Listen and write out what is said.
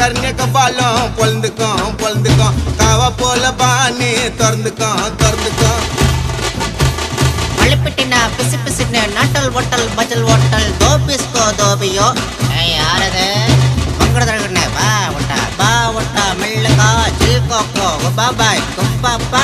கர்ணியக்க பாலம் பொழுந்துக்கும் காவா போல பாணி திறந்துக்கும் மழிப்பிட்டினா பிசு பிசுன்னு நாட்டல் ஒட்டல் பஜல் ஓட்டல் தோபிஸ்கோ தோபியோ யாரது பங்கடதழகண்ணே வா ஒட்டா மெல்லுகா ஜில் கோக்கோ பாபாய் குப்பாப்பா